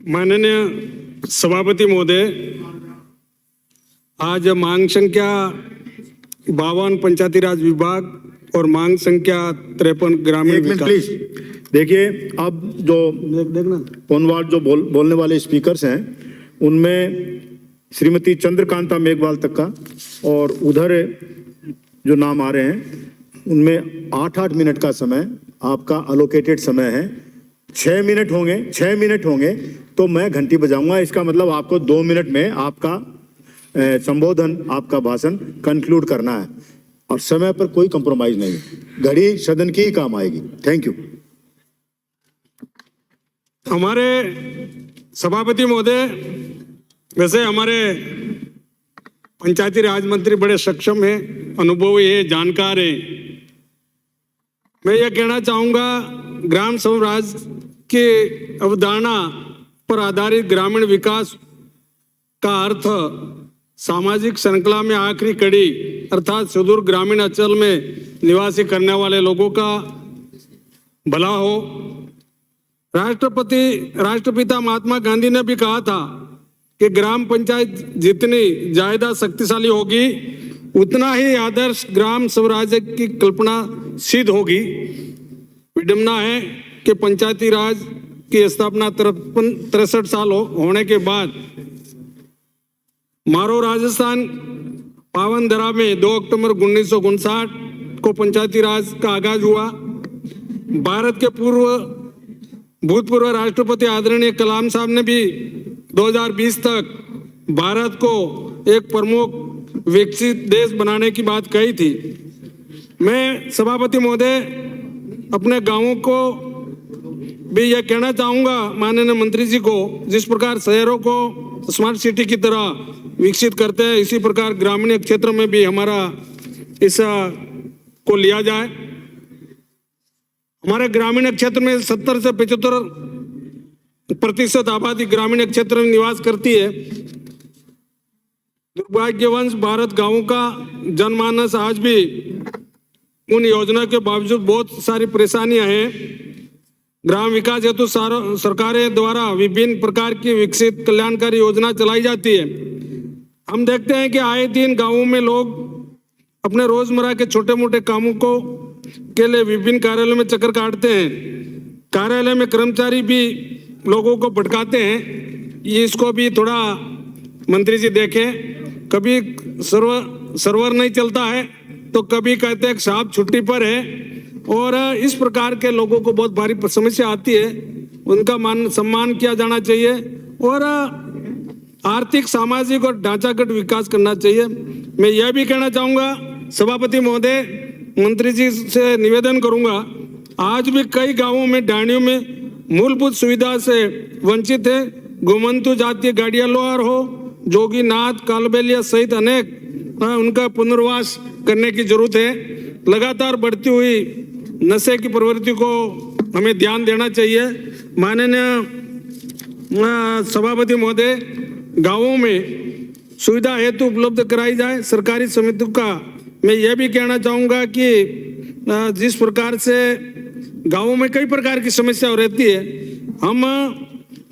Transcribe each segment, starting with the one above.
माननीय सभापति महोदय, आज मांग संख्या 52 पंचायती राज विभाग और मांग संख्या 53 ग्रामीण विकास। प्लीज देखिए, अब जो फोनवार जो बोलने वाले स्पीकर्स हैं उनमें श्रीमती चंद्रकांता मेघवाल तक का और उधर जो नाम आ रहे हैं उनमें 8-8 मिनट का समय आपका अलोकेटेड समय है। 6 मिनट होंगे तो मैं घंटी बजाऊंगा। इसका मतलब आपको 2 मिनट में आपका संबोधन, आपका भाषण कंक्लूड करना है और समय पर कोई कंप्रोमाइज नहीं। घड़ी सदन की ही काम आएगी। Thank you. हमारे सभापति महोदय, वैसे हमारे पंचायती राज मंत्री बड़े सक्षम हैं, अनुभवी है, जानकार है। मैं यह कहना चाहूँगा, ग्राम स्वराज की अवधारणा पर आधारित ग्रामीण विकास का अर्थ सामाजिक श्रृंखला में आखिरी कड़ी अर्थात सुदूर ग्रामीण अंचल में निवासी करने वाले लोगों का भला हो। राष्ट्रपिता महात्मा गांधी ने भी कहा था कि ग्राम पंचायत जितनी ज्यादा शक्तिशाली होगी उतना ही आदर्श ग्राम स्वराज्य की कल्पना सिद्ध होगी। विडंबना है कि पंचायती राज की स्थापना 63 साल होने के बाद मारो राजस्थान पावनधरा में 2 अक्टूबर 1959 को पंचायती राज का आगाज हुआ। भारत के भूतपूर्व राष्ट्रपति आदरणीय कलाम साहब ने भी 2020 तक भारत को एक प्रमुख विकसित देश बनाने की बात कही थी। मैं सभापति महोदय अपने गांवों को भी यह कहना चाहूँगा, माननीय मंत्री जी को, जिस प्रकार शहरों को स्मार्ट सिटी की तरह विकसित करते हैं, इसी प्रकार ग्रामीण क्षेत्र में भी हमारा इस को लिया जाए। हमारे ग्रामीण क्षेत्र में 70 से 75% आबादी ग्रामीण क्षेत्र में निवास करती है। दुर्भाग्यवश भारत गांवों का जनमानस आज भी उन योजना के बावजूद बहुत सारी परेशानियां हैं। ग्राम विकास हेतु सरकारें द्वारा विभिन्न प्रकार की विकसित कल्याणकारी योजना चलाई जाती है। हम देखते हैं कि आए दिन गांवों में लोग अपने रोजमर्रा के छोटे मोटे कामों को के लिए विभिन्न कार्यालयों में चक्कर काटते हैं। कार्यालय में कर्मचारी भी लोगों को भटकाते हैं। ये इसको भी थोड़ा मंत्री जी देखें। कभी सर्वर नहीं चलता है तो कभी कहते हैं साहब छुट्टी पर है, और इस प्रकार के लोगों को बहुत भारी समस्या आती है। उनका मान सम्मान किया जाना चाहिए और आर्थिक, सामाजिक और ढांचागत विकास करना चाहिए। मैं यह भी कहना चाहूँगा सभापति महोदय, मंत्री जी से निवेदन करूँगा, आज भी कई गांवों में डाणियों में मूलभूत सुविधा से वंचित है। गोमंतु जातीय गाड़िया लोहार हो, जोगीनाथ, कालबेलिया सहित अनेक उनका पुनर्वास करने की जरूरत है। लगातार बढ़ती हुई नशे की प्रवृत्ति को हमें ध्यान देना चाहिए। माननीय सभापति महोदय, गांवों में सुविधा हेतु उपलब्ध कराई जाए सरकारी समितियों का। मैं यह भी कहना चाहूँगा कि जिस प्रकार से गांवों में कई प्रकार की समस्या रहती है, हम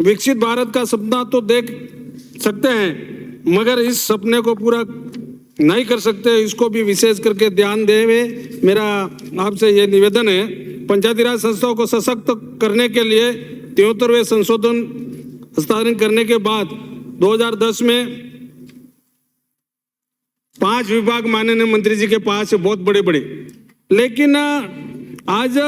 विकसित भारत का सपना तो देख सकते हैं मगर इस सपने को पूरा नहीं कर सकते, इसको भी विशेष करके ध्यान देवे। मेरा आपसे ये निवेदन है। पंचायती राज संस्थाओं को सशक्त करने के लिए 73वें संशोधन हस्ताक्षर करने के बाद 2010 में 5 विभाग माननीय मंत्री जी के पास है, बहुत बड़े बड़े, लेकिन आज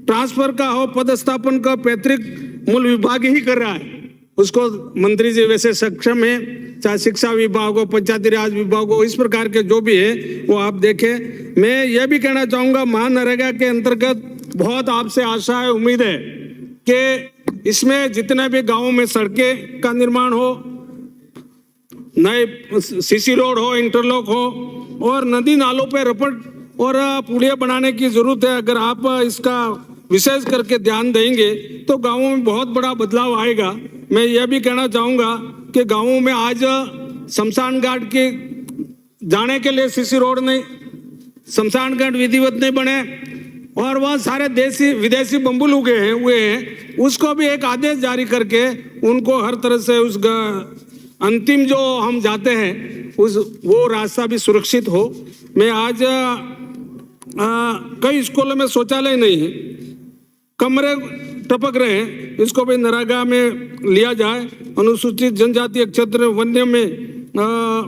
ट्रांसफर का हो, पदस्थापन का पैतृक मूल विभाग ही कर रहा है। उसको मंत्री जी वैसे सक्षम है, चाहे शिक्षा विभाग हो, पंचायती राज विभाग हो, इस प्रकार के जो भी है वो आप देखें। मैं यह भी कहना चाहूँगा, महानरेगा के अंतर्गत बहुत आपसे आशा है, उम्मीद है कि इसमें जितने भी गाँवों में सड़कें का निर्माण हो, नए सीसी रोड हो, इंटरलॉक हो और नदी नालों पे रपट और पुलिया बनाने की जरूरत है। अगर आप इसका विशेष करके ध्यान देंगे तो गाँवों में बहुत बड़ा बदलाव आएगा। मैं यह भी कहना चाहूँगा कि गाँवों में आज शमशान घाट के जाने के लिए सीसी रोड नहीं, शमशान घाट विधिवत नहीं बने, और वह सारे देसी विदेशी बम्बुल उगे हैं हुए हैं, उसको भी एक आदेश जारी करके उनको हर तरह से उस अंतिम जो हम जाते हैं उस वो रास्ता भी सुरक्षित हो। मैं आज कई स्कूलों में शौचालय नहीं है, कमरे टपक रहे हैं, इसको भी नरेगा में लिया जाए। अनुसूचित जनजातीय क्षेत्र वन्य में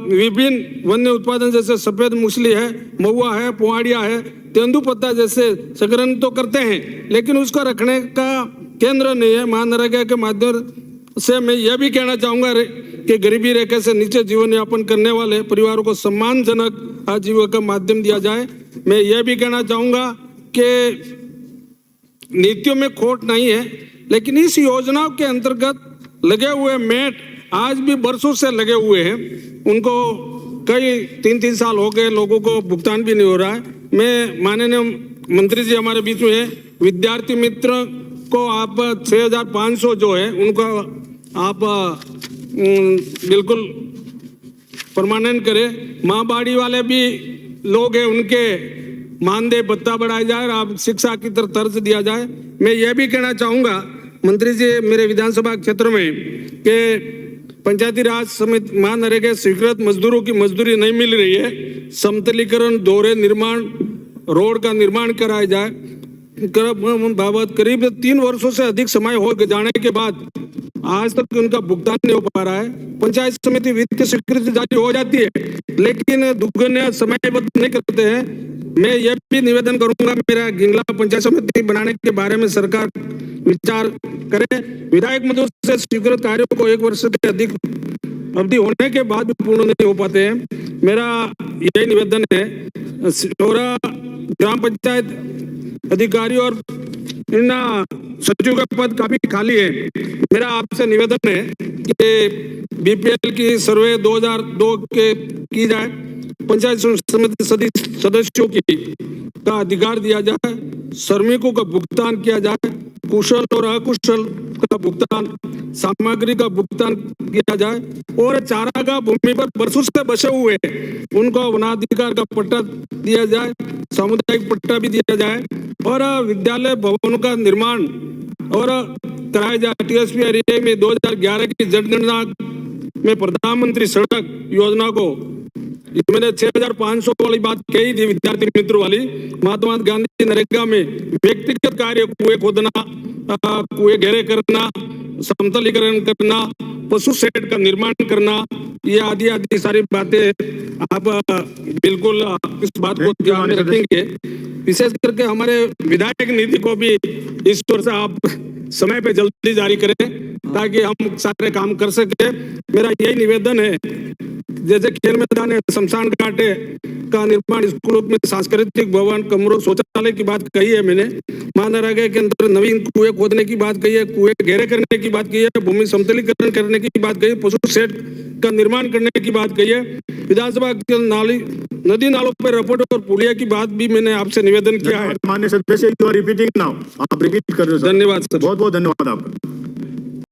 विभिन्न वन्य उत्पादन जैसे सफेद मूसली है, महुआ है, पुआड़िया है, तेंदुपत्ता जैसे संग्रहण तो करते हैं, लेकिन उसको रखने का केंद्र नहीं है। महानरेगा के माध्यम से मैं यह भी कहना चाहूँगा कि गरीबी रेखा से नीचे जीवन यापन करने वाले परिवारों को सम्मानजनक आजीविका माध्यम दिया जाए। मैं यह भी कहना चाहूँगा कि नीतियों में खोट नहीं है, लेकिन इस योजना के अंतर्गत लगे हुए मेट आज भी बरसों से लगे हुए हैं, उनको कई 3-3 साल हो गए, लोगों को भुगतान भी नहीं हो रहा है। मैं माननीय मंत्री जी हमारे बीच में है, विद्यार्थी मित्र को आप 6,500 जो है उनको आप बिल्कुल परमानेंट करें। माँ बाड़ी वाले भी लोग हैं, उनके मानदेय भत्ता बढ़ाया जाए और आप शिक्षा की तरफ तर्ज दिया जाए। मैं यह भी कहना चाहूँगा मंत्री जी मेरे विधानसभा क्षेत्र में कि पंचायती राज समिति महानरेगा स्वीकृत मजदूरों की मजदूरी नहीं मिल रही है, समतलीकरण, दोहरे निर्माण, रोड का निर्माण कराया जाए। बाबत करीब 3 वर्षों से अधिक समय हो जाने के बाद आज तक उनका भुगतान नहीं हो पा रहा है। पंचायत समिति वित्तीय स्वीकृति जारी हो जाती है, लेकिन दुगने समयबद्ध नहीं करते हैं। मैं यह भी निवेदन करूंगा, मेरा गिंगला पंचायत समिति बनाने के बारे में सरकार विचार करे। विधायक मजदूर से स्वीकृत कार्यों को 1 वर्ष से अधिक अवधि होने के बाद भी पूर्ण नहीं हो पाते हैं। मेरा यही निवेदन है। सिटोरा ग्राम पंचायत अधिकारी और इन सचिव का पद काफी खाली है। मेरा आपसे निवेदन है कि बीपीएल की सर्वे 2002 के की जाए, पंचायत समिति सदस्यों की का अधिकार दिया जाए, श्रमिकों का भुगतान किया जाए, कुशल और अकुशल का भुगतान, सामग्री का भुगतान किया जाए और चारागाह भूमि पर बरसों से बसे हुए उनको वनाधिकार का पट्टा दिया जाए, सामुदायिक पट्टा भी दिया जाए और विद्यालय भवनों का निर्माण और कराया जाए। टीएसपी में 2011 की जनगणना में प्रधानमंत्री सड़क योजना को मैंने 6,500 वाली बात कही थी, विद्यार्थी मित्र वाली। महात्मा गांधी नरेगा में व्यक्तिगत कार्य, कुएं खोदना, कुएं गहरे करना, समतलीकरण करना, पशु शेड का निर्माण करना, ये आदि आदि सारी बातें आप बिल्कुल इस बात को ध्यान में रखेंगे। विशेष करके हमारे विधायक निधि को भी इस तौर से आप समय पे जल्दी जारी करें ताकि हम सारे काम कर सके। मेरा यही निवेदन है, जैसे खेल मैदान है, शमशान घाट का निर्माण, स्कूलों में सांस्कृतिक भवन, कमरों, शौचालय की बात कही है मैंने। महानरेगा के अंदर नवीन कुएं खोदने की बात कही है, कुएं गहरे करने की बात कही है, भूमि समतलीकरण करने की बात कही है, पशु शेड का निर्माण करने की बात कही है। विधानसभा के नदी नालों पर रपट और पुलिया की बात भी मैंने आपसे निवेदन किया है। माननीय सदस्य, यू आर रिपीटिंग नाउ, आप रिपीट कर रहे हो। धन्यवाद सर, बहुत बहुत धन्यवाद आपका।